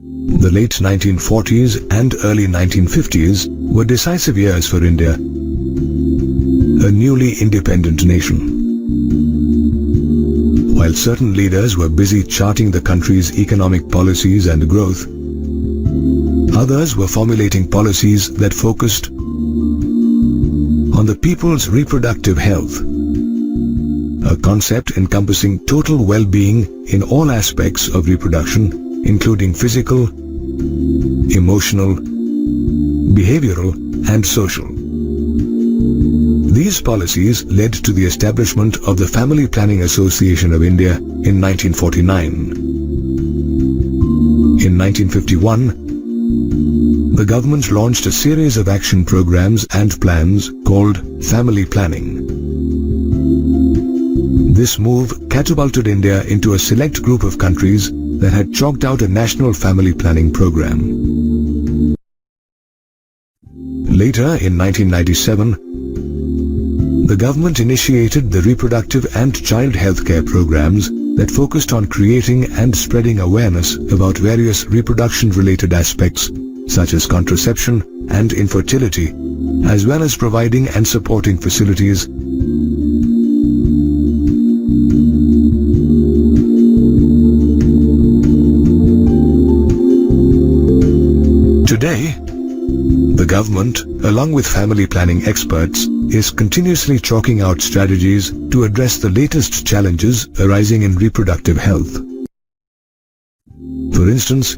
The late 1940s and early 1950s were decisive years for India, a newly independent nation. While certain leaders were busy charting the country's economic policies and growth, others were formulating policies that focused on the people's reproductive health, a concept encompassing total well-being in all aspects of reproduction, including physical, emotional, behavioral, and social. These policies led to the establishment of the Family Planning Association of India in 1949. In 1951, the government launched a series of action programs and plans called Family Planning. This move catapulted India into a select group of countries that had chalked out a national family planning program. Later, in 1997, the government initiated the reproductive and child health care programs that focused on creating and spreading awareness about various reproduction-related aspects such as contraception and infertility, as well as providing and supporting facilities Today, the government, along with family planning experts, is continuously chalking out strategies to address the latest challenges arising in reproductive health. For instance,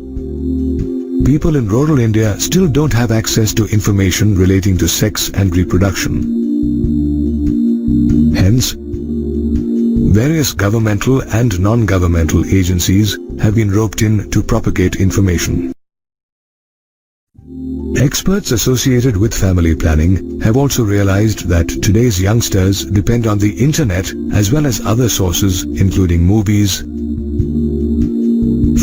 people in rural India still don't have access to information relating to sex and reproduction. Hence, various governmental and non-governmental agencies have been roped in to propagate information. Experts associated with family planning have also realized that today's youngsters depend on the internet as well as other sources including movies,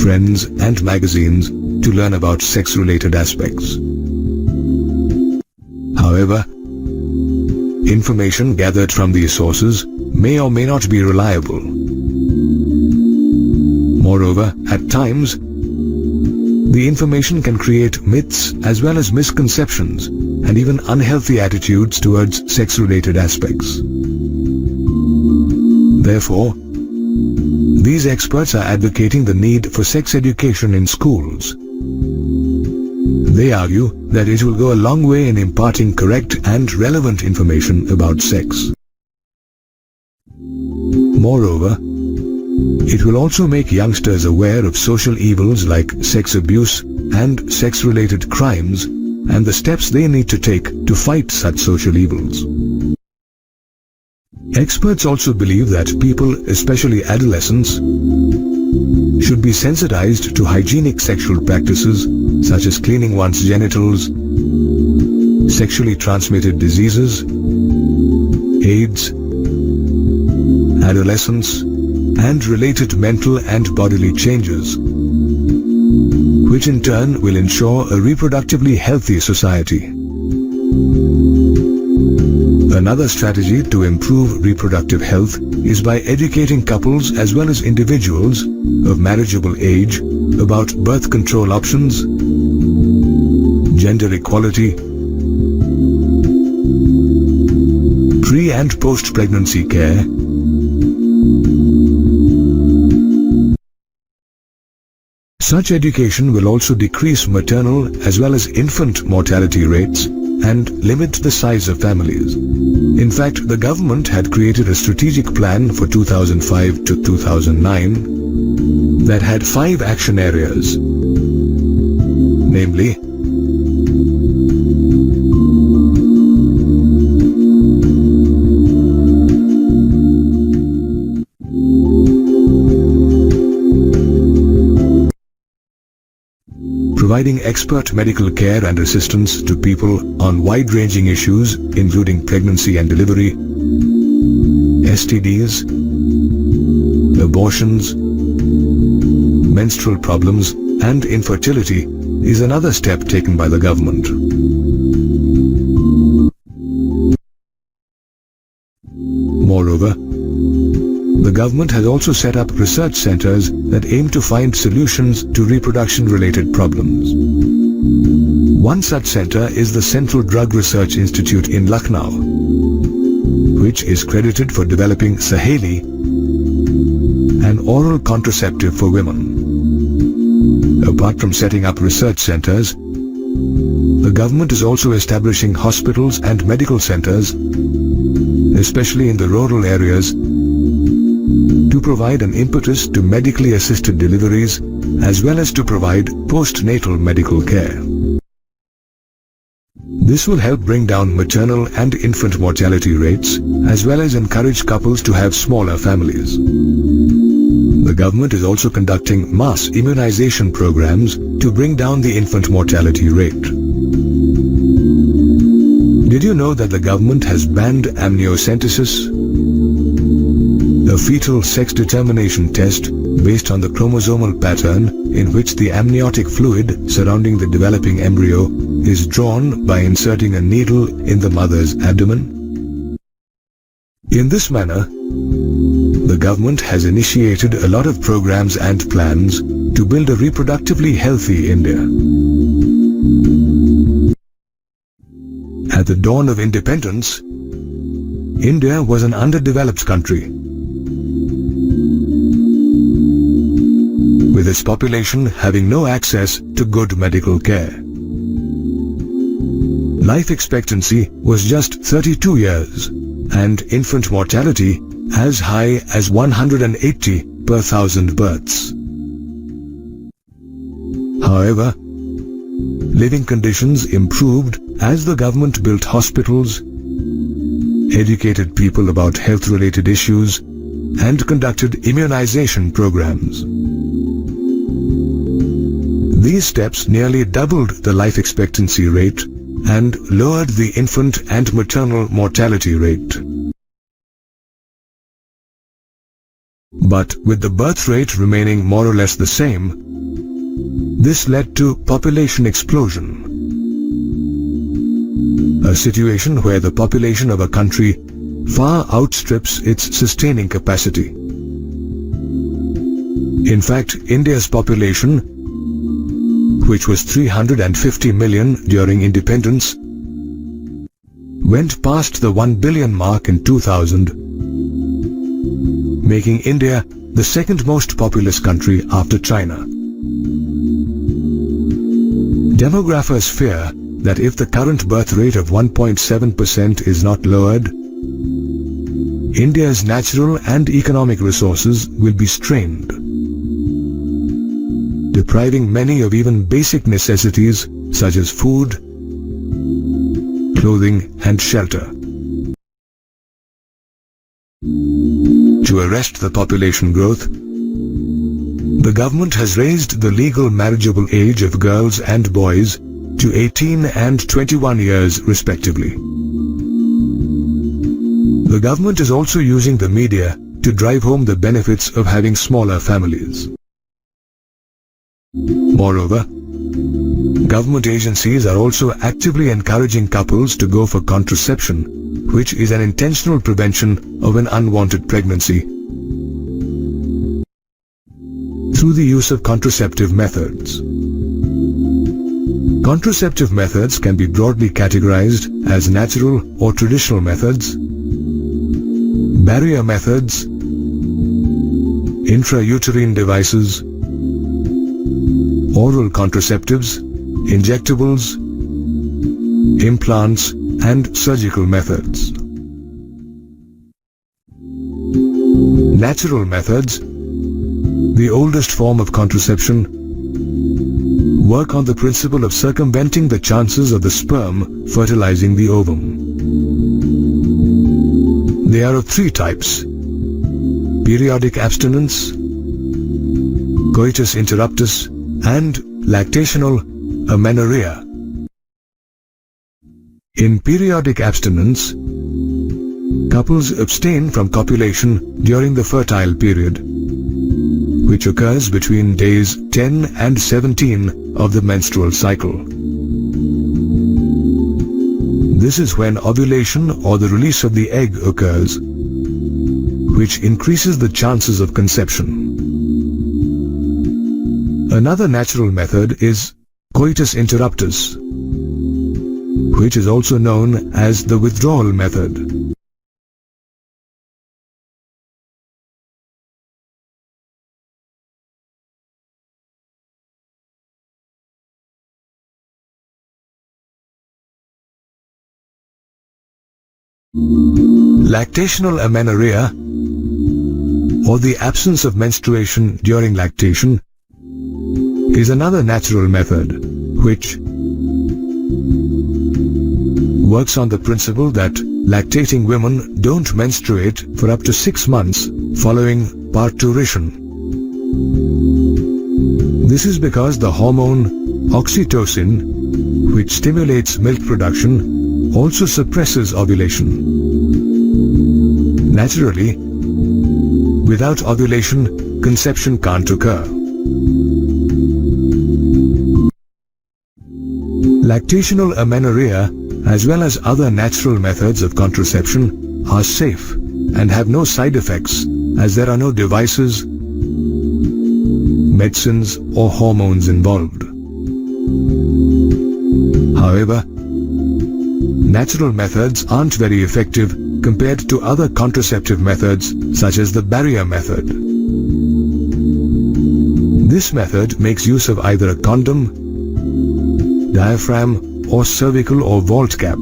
friends and magazines to learn about sex-related aspects. However, information gathered from these sources may or may not be reliable. Moreover, at times, the information can create myths as well as misconceptions and even unhealthy attitudes towards sex-related aspects. Therefore, these experts are advocating the need for sex education in schools. They argue that it will go a long way in imparting correct and relevant information about sex. Moreover, it will also make youngsters aware of social evils like sex abuse and sex-related crimes and the steps they need to take to fight such social evils. Experts also believe that people, especially adolescents, should be sensitized to hygienic sexual practices such as cleaning one's genitals, sexually transmitted diseases, AIDS, adolescence, and related mental and bodily changes, which in turn will ensure a reproductively healthy society. Another strategy to improve reproductive health is by educating couples as well as individuals of marriageable age about birth control options, gender equality, pre- and post-pregnancy care, Such education will also decrease maternal as well as infant mortality rates and limit the size of families. In fact, the government had created a strategic plan for 2005 to 2009 that had 5 action areas, namely providing expert medical care and assistance to people on wide-ranging issues including pregnancy and delivery, STDs, abortions, menstrual problems, and infertility is another step taken by the government. Moreover, the government has also set up research centers that aim to find solutions to reproduction-related problems. One such center is the Central Drug Research Institute in Lucknow, which is credited for developing Saheli, an oral contraceptive for women. Apart from setting up research centers, the government is also establishing hospitals and medical centers, especially in the rural areas, to provide an impetus to medically assisted deliveries as well as to provide postnatal medical care. This will help bring down maternal and infant mortality rates as well as encourage couples to have smaller families. The government is also conducting mass immunization programs to bring down the infant mortality rate. Did you know that the government has banned amniocentesis, a fetal sex determination test based on the chromosomal pattern in which the amniotic fluid surrounding the developing embryo is drawn by inserting a needle in the mother's abdomen? In this manner, the government has initiated a lot of programs and plans to build a reproductively healthy India. At the dawn of independence, India was an underdeveloped country, with its population having no access to good medical care. Life expectancy was just 32 years, and infant mortality as high as 180 per 1,000 births. However, living conditions improved as the government built hospitals, educated people about health-related issues, and conducted immunization programs. These steps nearly doubled the life expectancy rate and lowered the infant and maternal mortality rate. But with the birth rate remaining more or less the same, this led to population explosion, a situation where the population of a country far outstrips its sustaining capacity. In fact, India's population, which was 350 million during independence, went past the 1 billion mark in 2000, making India the second most populous country after China. Demographers fear that if the current birth rate of 1.7% is not lowered, India's natural and economic resources will be strained, depriving many of even basic necessities such as food, clothing, and shelter. To arrest the population growth, the government has raised the legal marriageable age of girls and boys to 18 and 21 years respectively. The government is also using the media to drive home the benefits of having smaller families. Moreover, government agencies are also actively encouraging couples to go for contraception, which is an intentional prevention of an unwanted pregnancy, through the use of contraceptive methods. Contraceptive methods can be broadly categorized as natural or traditional methods, barrier methods, intrauterine devices, oral contraceptives, injectables, implants, and surgical methods. Natural methods, the oldest form of contraception, work on the principle of circumventing the chances of the sperm fertilizing the ovum. They are of three types: periodic abstinence, coitus interruptus, and lactational amenorrhea. In periodic abstinence, couples abstain from copulation during the fertile period, which occurs between days 10 and 17 of the menstrual cycle. This is when ovulation or the release of the egg occurs, which increases the chances of conception. Another natural method is coitus interruptus, which is also known as the withdrawal method. Lactational amenorrhea, or the absence of menstruation during lactation, is another natural method which works on the principle that lactating women don't menstruate for up to 6 months following parturition. This is because the hormone oxytocin, which stimulates milk production, also suppresses ovulation. Naturally, without ovulation, conception can't occur. Lactational amenorrhea, as well as other natural methods of contraception, are safe and have no side effects, as there are no devices, medicines, or hormones involved. However, natural methods aren't very effective compared to other contraceptive methods such as the barrier method. This method makes use of either a condom, diaphragm, or cervical or vault cap,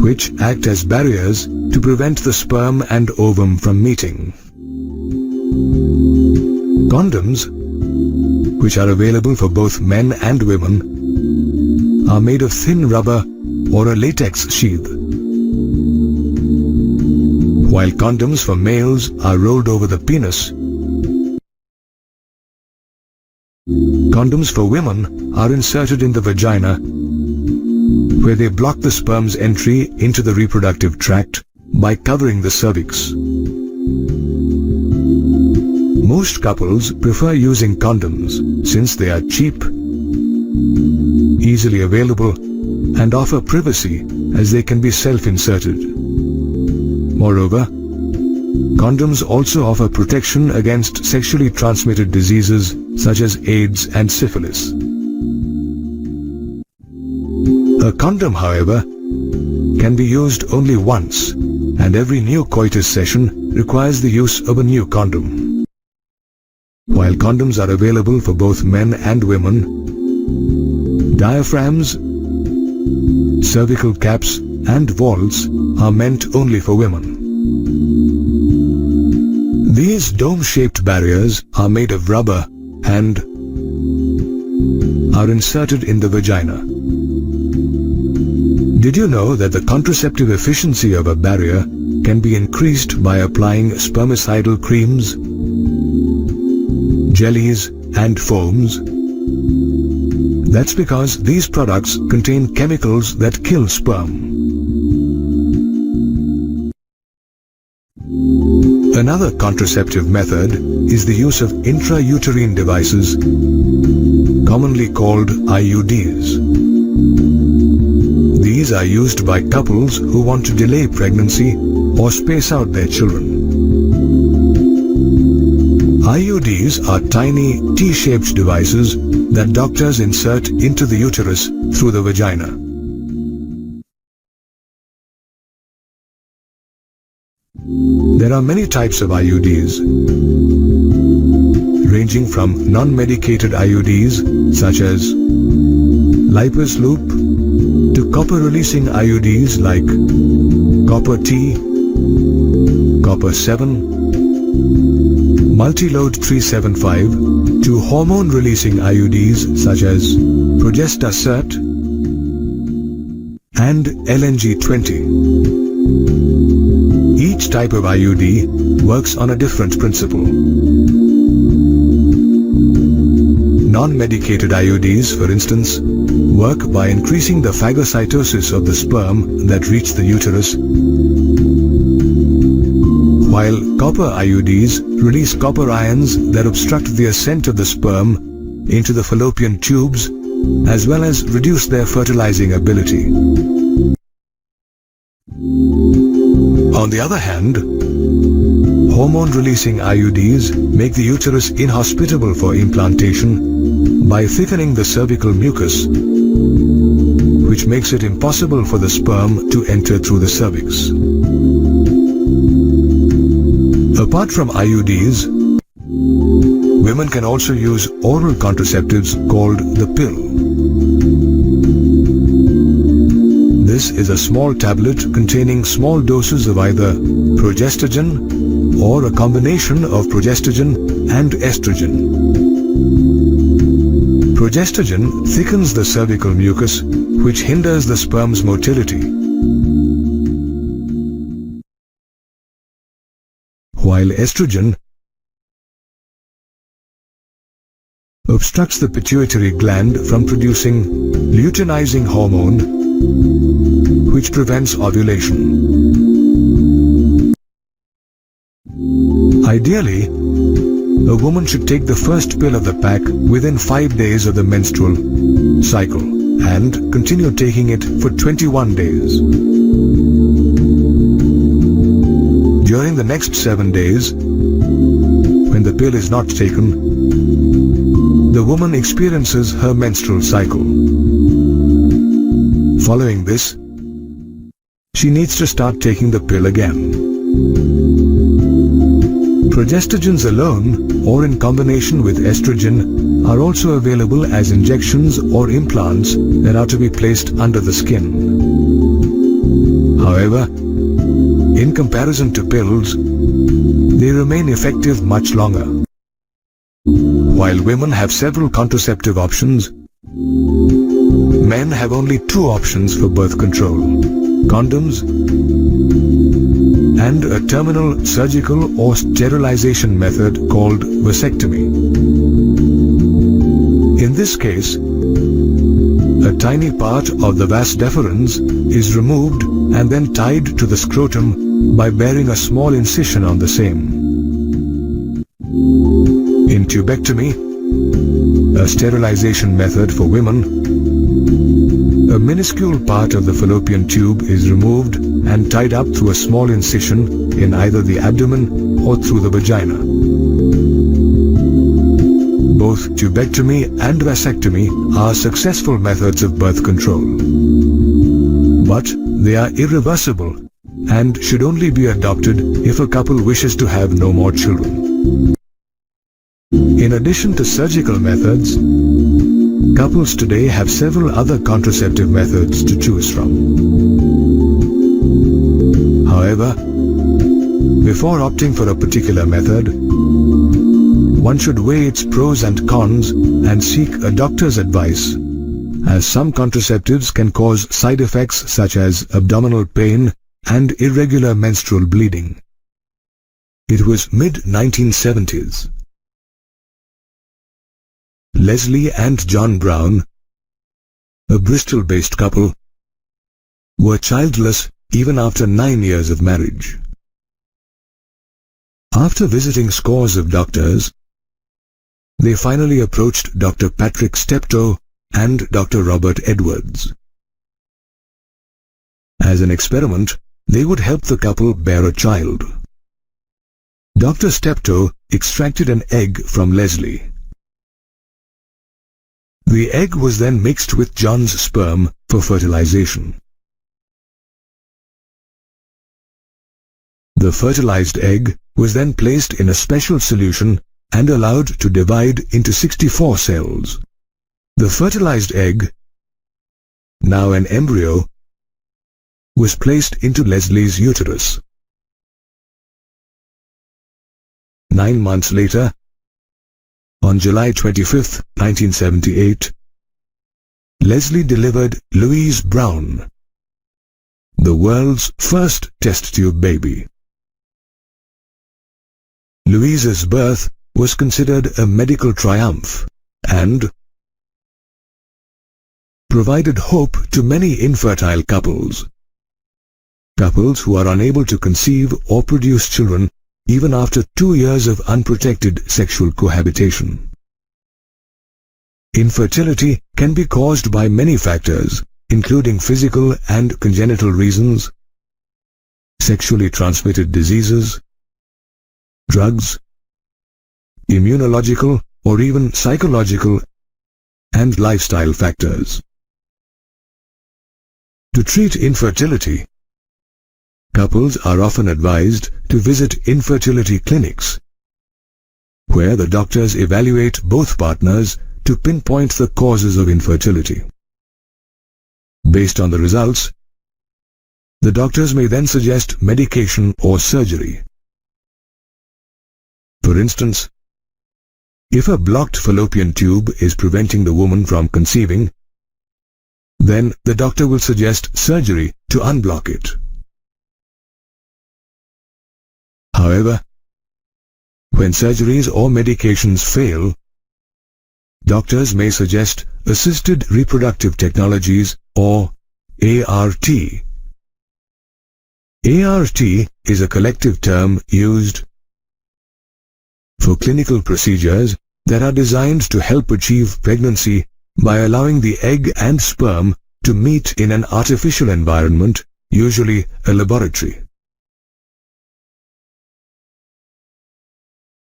which act as barriers to prevent the sperm and ovum from meeting. Condoms, which are available for both men and women, are made of thin rubber or a latex sheath, while condoms for males are rolled over the penis. Condoms for women are inserted in the vagina, where they block the sperm's entry into the reproductive tract by covering the cervix. Most couples prefer using condoms since they are cheap, easily available, and offer privacy as they can be self-inserted. Moreover, condoms also offer protection against sexually transmitted diseases such as AIDS and syphilis. A condom, however, can be used only once, and every new coitus session requires the use of a new condom. While condoms are available for both men and women, diaphragms, cervical caps, and vaults are meant only for women. These dome-shaped barriers are made of rubber and are inserted in the vagina. Did you know that the contraceptive efficiency of a barrier can be increased by applying spermicidal creams, jellies, and foams? That's because these products contain chemicals that kill sperm. Another contraceptive method is the use of intrauterine devices, commonly called IUDs. These are used by couples who want to delay pregnancy or space out their children. IUDs are tiny T-shaped devices that doctors insert into the uterus through the vagina. There are many types of IUDs, ranging from non-medicated IUDs such as lipase loop to copper-releasing IUDs like copper T, copper 7, multi-load 375 to hormone-releasing IUDs such as progestasert and LNG-20. Each type of IUD works on a different principle. Non-medicated IUDs, for instance, work by increasing the phagocytosis of the sperm that reach the uterus, while copper IUDs release copper ions that obstruct the ascent of the sperm into the fallopian tubes, as well as reduce their fertilizing ability. On the other hand, hormone-releasing IUDs make the uterus inhospitable for implantation by thickening the cervical mucus, which makes it impossible for the sperm to enter through the cervix. Apart from IUDs, women can also use oral contraceptives called the pill. This is a small tablet containing small doses of either progestogen or a combination of progestogen and estrogen. Progestogen thickens the cervical mucus, which hinders the sperm's motility, while estrogen obstructs the pituitary gland from producing luteinizing hormone, which prevents ovulation. Ideally, a woman should take the first pill of the pack within 5 days of the menstrual cycle and continue taking it for 21 days. During the next 7 days, when the pill is not taken, the woman experiences her menstrual cycle. Following this, she needs to start taking the pill again. Progestogens alone or in combination with estrogen are also available as injections or implants that are to be placed under the skin. However, in comparison to pills, they remain effective much longer. While women have several contraceptive options, men have only 2 options for birth control: condoms and a terminal surgical or sterilization method called vasectomy. In this case, a tiny part of the vas deferens is removed and then tied to the scrotum by bearing a small incision on the same. In tubectomy, a sterilization method for women, a minuscule part of the fallopian tube is removed and tied up through a small incision in either the abdomen or through the vagina. Both tubectomy and vasectomy are successful methods of birth control. But they are irreversible and should only be adopted if a couple wishes to have no more children. In addition to surgical methods, couples today have several other contraceptive methods to choose from. However, before opting for a particular method, one should weigh its pros and cons and seek a doctor's advice, as some contraceptives can cause side effects such as abdominal pain and irregular menstrual bleeding. It was mid-1970s. Leslie and John Brown, a Bristol-based couple, were childless even after 9 years of marriage. After visiting scores of doctors, they finally approached Dr. Patrick Steptoe and Dr. Robert Edwards. As an experiment, they would help the couple bear a child. Dr. Steptoe extracted an egg from Leslie. The egg was then mixed with John's sperm for fertilization. The fertilized egg was then placed in a special solution and allowed to divide into 64 cells. The fertilized egg, now an embryo, was placed into Leslie's uterus. 9 months later, on July 25, 1978, Leslie delivered Louise Brown, the world's first test tube baby. Louise's birth was considered a medical triumph and provided hope to many infertile couples. Couples who are unable to conceive or produce children even after 2 years of unprotected sexual cohabitation. Infertility can be caused by many factors, including physical and congenital reasons, sexually transmitted diseases, drugs, immunological or even psychological and lifestyle factors. To treat infertility, couples are often advised to visit infertility clinics, where the doctors evaluate both partners to pinpoint the causes of infertility. Based on the results, the doctors may then suggest medication or surgery. For instance, if a blocked fallopian tube is preventing the woman from conceiving, then the doctor will suggest surgery to unblock it. However, when surgeries or medications fail, doctors may suggest assisted reproductive technologies or ART. ART is a collective term used for clinical procedures that are designed to help achieve pregnancy by allowing the egg and sperm to meet in an artificial environment, usually a laboratory.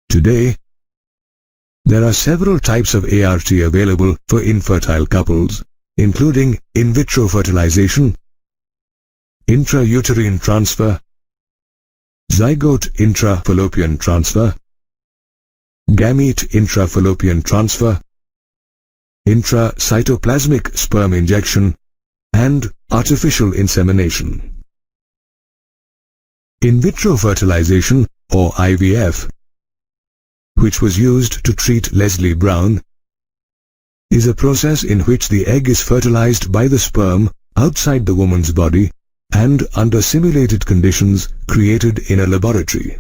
Today, there are several types of ART available for infertile couples, including in vitro fertilization, intrauterine transfer, zygote intrafallopian transfer, gamete intrafallopian transfer, intracytoplasmic sperm injection, and artificial insemination. In vitro fertilization, or IVF, which was used to treat Leslie Brown, is a process in which the egg is fertilized by the sperm outside the woman's body and under simulated conditions created in a laboratory.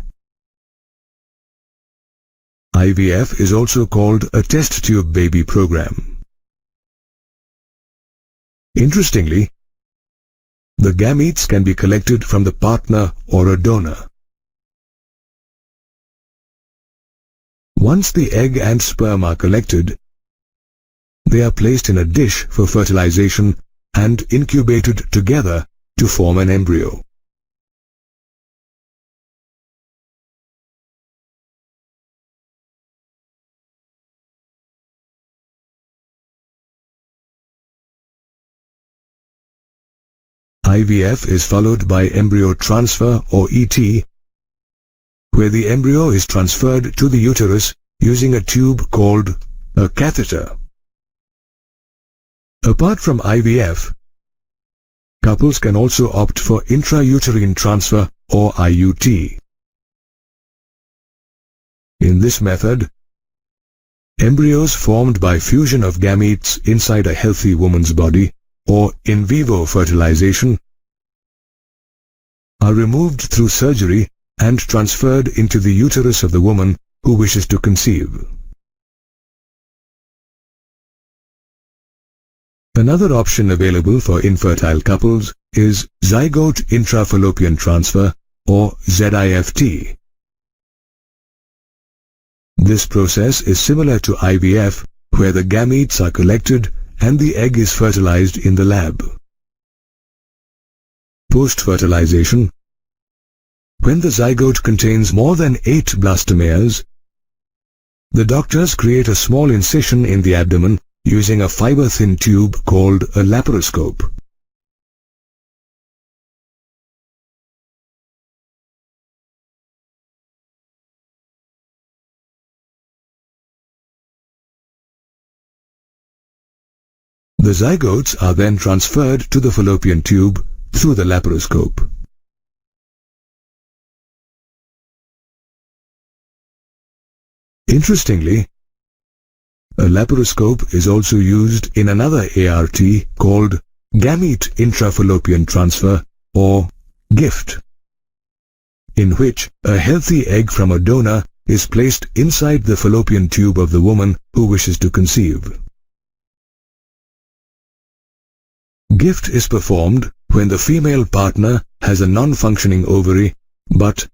IVF is also called a test tube baby program. Interestingly, the gametes can be collected from the partner or a donor. Once the egg and sperm are collected, they are placed in a dish for fertilization and incubated together to form an embryo. IVF is followed by embryo transfer or ET, where the embryo is transferred to the uterus using a tube called a catheter. Apart from IVF, couples can also opt for intrauterine transfer or IUT. In this method, embryos formed by fusion of gametes inside a healthy woman's body or in vivo fertilization are removed through surgery and transferred into the uterus of the woman who wishes to conceive. Another option available for infertile couples is zygote intrafallopian transfer or ZIFT. This process is similar to IVF, where the gametes are collected and the egg is fertilized in the lab. Post-fertilization, when the zygote contains more than 8 blastomeres, the doctors create a small incision in the abdomen using a fiber-thin tube called a laparoscope. The zygotes are then transferred to the fallopian tube through the laparoscope. Interestingly, a laparoscope is also used in another ART called gamete intrafallopian transfer or GIFT, in which a healthy egg from a donor is placed inside the fallopian tube of the woman who wishes to conceive. GIFT is performed when the female partner has a non-functioning ovary, but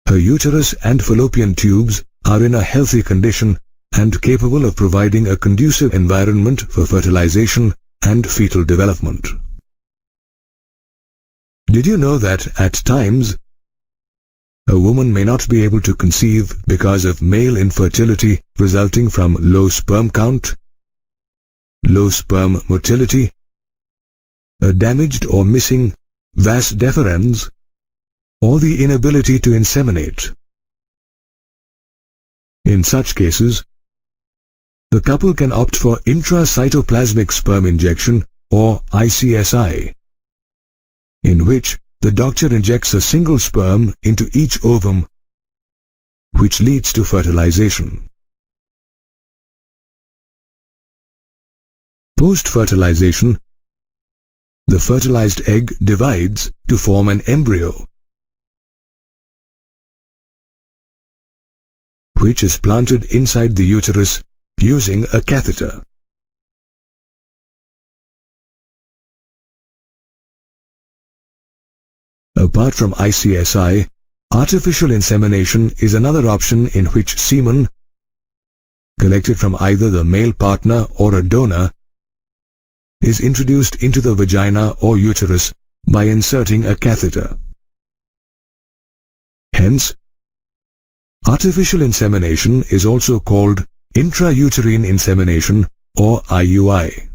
her uterus and fallopian tubes are in a healthy condition and capable of providing a conducive environment for fertilization and fetal development. Did you know that at times a woman may not be able to conceive because of male infertility resulting from low sperm count, low sperm motility, a damaged or missing vas deferens, or the inability to inseminate? In such cases, the couple can opt for intracytoplasmic sperm injection or ICSI, in which the doctor injects a single sperm into each ovum, which leads to fertilization. Post-fertilization, the fertilized egg divides to form an embryo, which is planted inside the uterus using a catheter. Apart from ICSI, artificial insemination is another option in which semen, collected from either the male partner or a donor, is introduced into the vagina or uterus by inserting a catheter. Hence, artificial insemination is also called intrauterine insemination or IUI.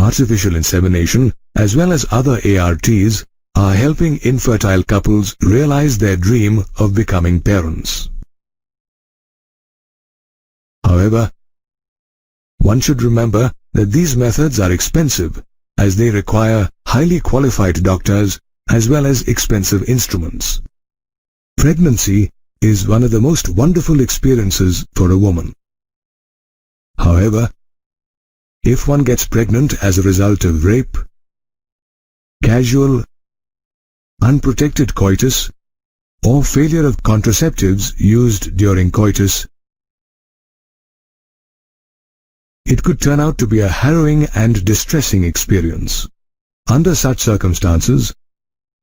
Artificial insemination, as well as other ARTs, are helping infertile couples realize their dream of becoming parents. However, one should remember that these methods are expensive, as they require highly qualified doctors as well as expensive instruments. Pregnancy is one of the most wonderful experiences for a woman. However, if one gets pregnant as a result of rape, casual, unprotected coitus, or failure of contraceptives used during coitus, it could turn out to be a harrowing and distressing experience. Under such circumstances,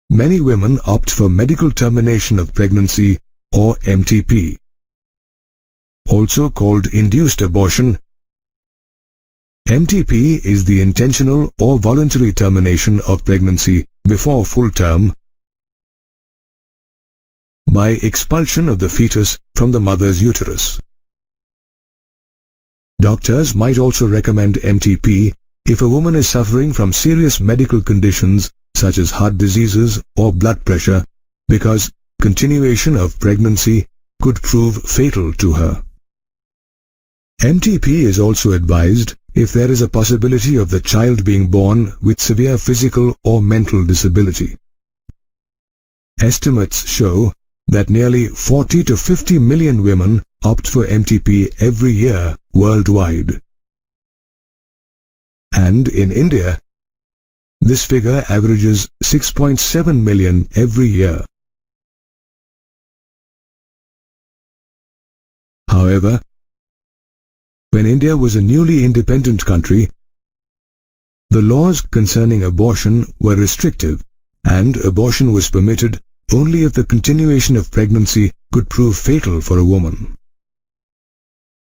many women opt for medical termination of pregnancy or MTP, also called induced abortion. MTP is the intentional or voluntary termination of pregnancy before full term by expulsion of the fetus from the mother's uterus. Doctors might also recommend MTP if a woman is suffering from serious medical conditions such as heart diseases or blood pressure, because continuation of pregnancy could prove fatal to her. MTP is also advised if there is a possibility of the child being born with severe physical or mental disability. Estimates show that nearly 40 to 50 million women opt for MTP every year worldwide. And in India, this figure averages 6.7 million every year. However, when India was a newly independent country, the laws concerning abortion were restrictive, and abortion was permitted only if the continuation of pregnancy could prove fatal for a woman.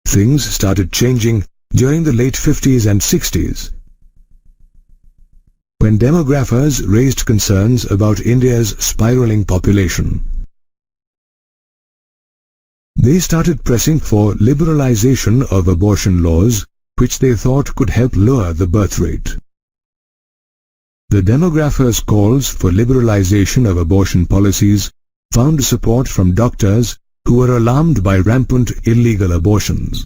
Things started changing during the late 50s and 60s, when demographers raised concerns about India's spiraling population. They started pressing for liberalization of abortion laws, which they thought could help lower the birth rate. The demographers' calls for liberalization of abortion policies found support from doctors who were alarmed by rampant illegal abortions.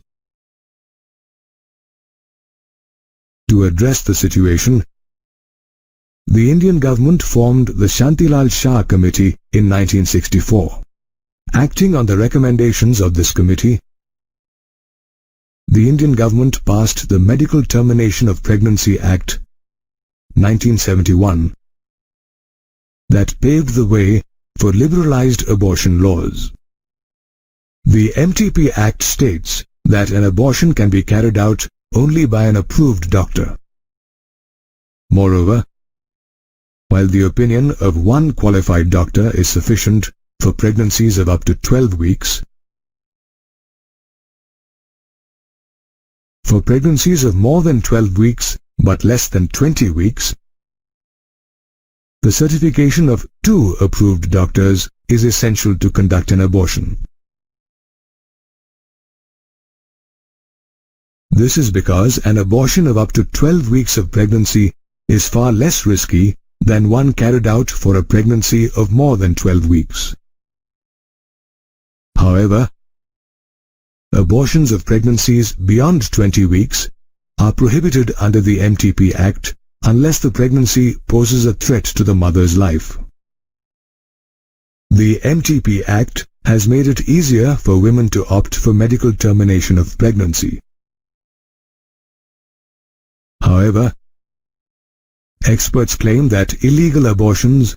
To address the situation, the Indian government formed the Shantilal Shah Committee in 1964. Acting on the recommendations of this committee, the Indian government passed the Medical Termination of Pregnancy Act, 1971, that paved the way for liberalized abortion laws. The MTP Act states that an abortion can be carried out only by an approved doctor. Moreover, while the opinion of one qualified doctor is sufficient for pregnancies of up to 12 weeks, for pregnancies of more than 12 weeks but less than 20 weeks, the certification of 2 approved doctors is essential to conduct an abortion. This is because an abortion of up to 12 weeks of pregnancy is far less risky than one carried out for a pregnancy of more than 12 weeks. However, abortions of pregnancies beyond 20 weeks are prohibited under the MTP Act unless the pregnancy poses a threat to the mother's life. The MTP Act has made it easier for women to opt for medical termination of pregnancy. However, experts claim that illegal abortions,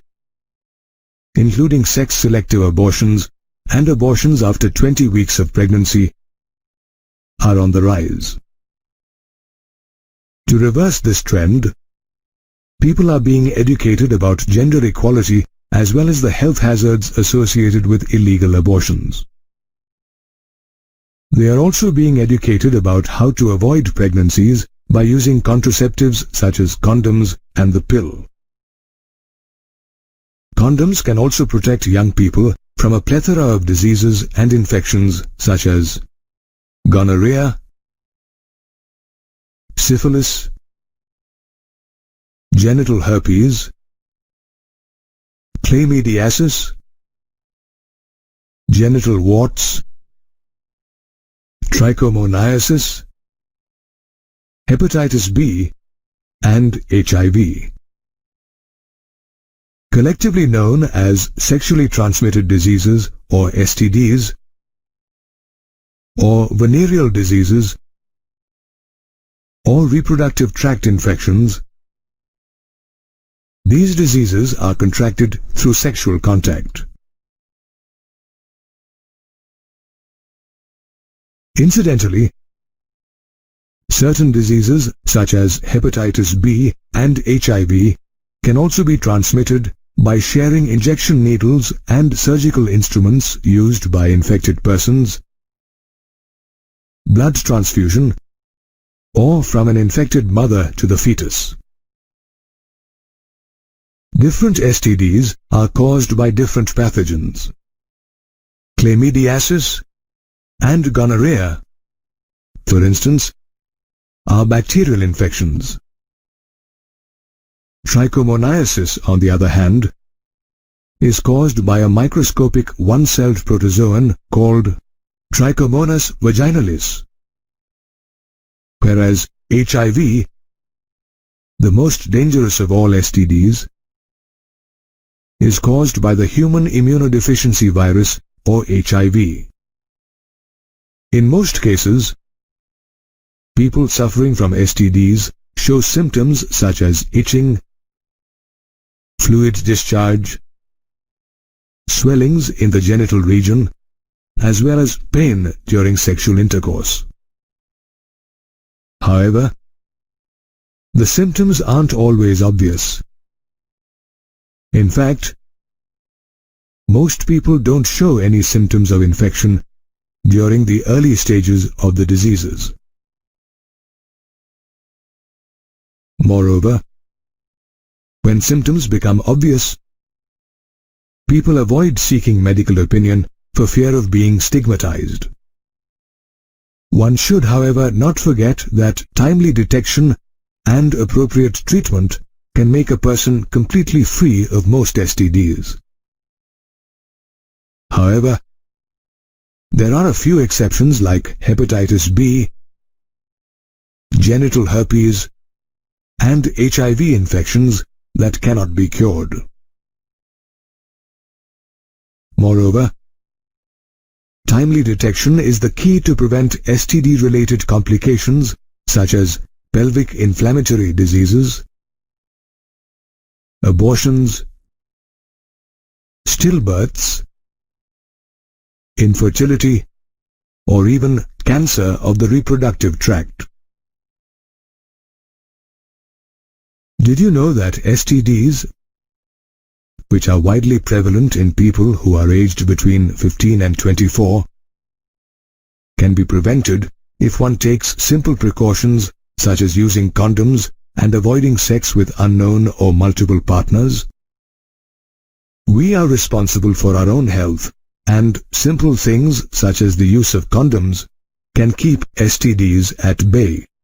including sex-selective abortions and abortions after 20 weeks of pregnancy, are on the rise. To reverse this trend, people are being educated about gender equality as well as the health hazards associated with illegal abortions. They are also being educated about how to avoid pregnancies by using contraceptives such as condoms and the pill. Condoms can also protect young people from a plethora of diseases and infections such as gonorrhea, syphilis, genital herpes, chlamydiasis, genital warts, trichomoniasis, hepatitis B, and HIV. Collectively known as sexually transmitted diseases or STDs, or venereal diseases, or reproductive tract infections, these diseases are contracted through sexual contact. Incidentally, certain diseases such as hepatitis B and HIV can also be transmitted by sharing injection needles and surgical instruments used by infected persons, blood transfusion, or from an infected mother to the fetus. Different STDs are caused by different pathogens. Chlamydiasis and gonorrhea, for instance, are bacterial infections. Trichomoniasis, on the other hand, is caused by a microscopic one-celled protozoan called Trichomonas vaginalis, whereas HIV, the most dangerous of all STDs, is caused by the human immunodeficiency virus or HIV. In most cases, people suffering from STDs show symptoms such as itching, fluid discharge, swellings in the genital region, as well as pain during sexual intercourse. However, the symptoms aren't always obvious. In fact, most people don't show any symptoms of infection during the early stages of the diseases. Moreover, when symptoms become obvious, people avoid seeking medical opinion for fear of being stigmatized. One should, however, not forget that timely detection and appropriate treatment can make a person completely free of most STDs. However, there are a few exceptions like hepatitis B, genital herpes, and HIV infections that cannot be cured. Moreover, timely detection is the key to prevent STD-related complications such as pelvic inflammatory diseases, abortions, stillbirths, infertility, or even cancer of the reproductive tract. Did you know that STDs, which are widely prevalent in people who are aged between 15 and 24, can be prevented if one takes simple precautions such as using condoms and avoiding sex with unknown or multiple partners? We are responsible for our own health, and simple things such as the use of condoms can keep STDs at bay.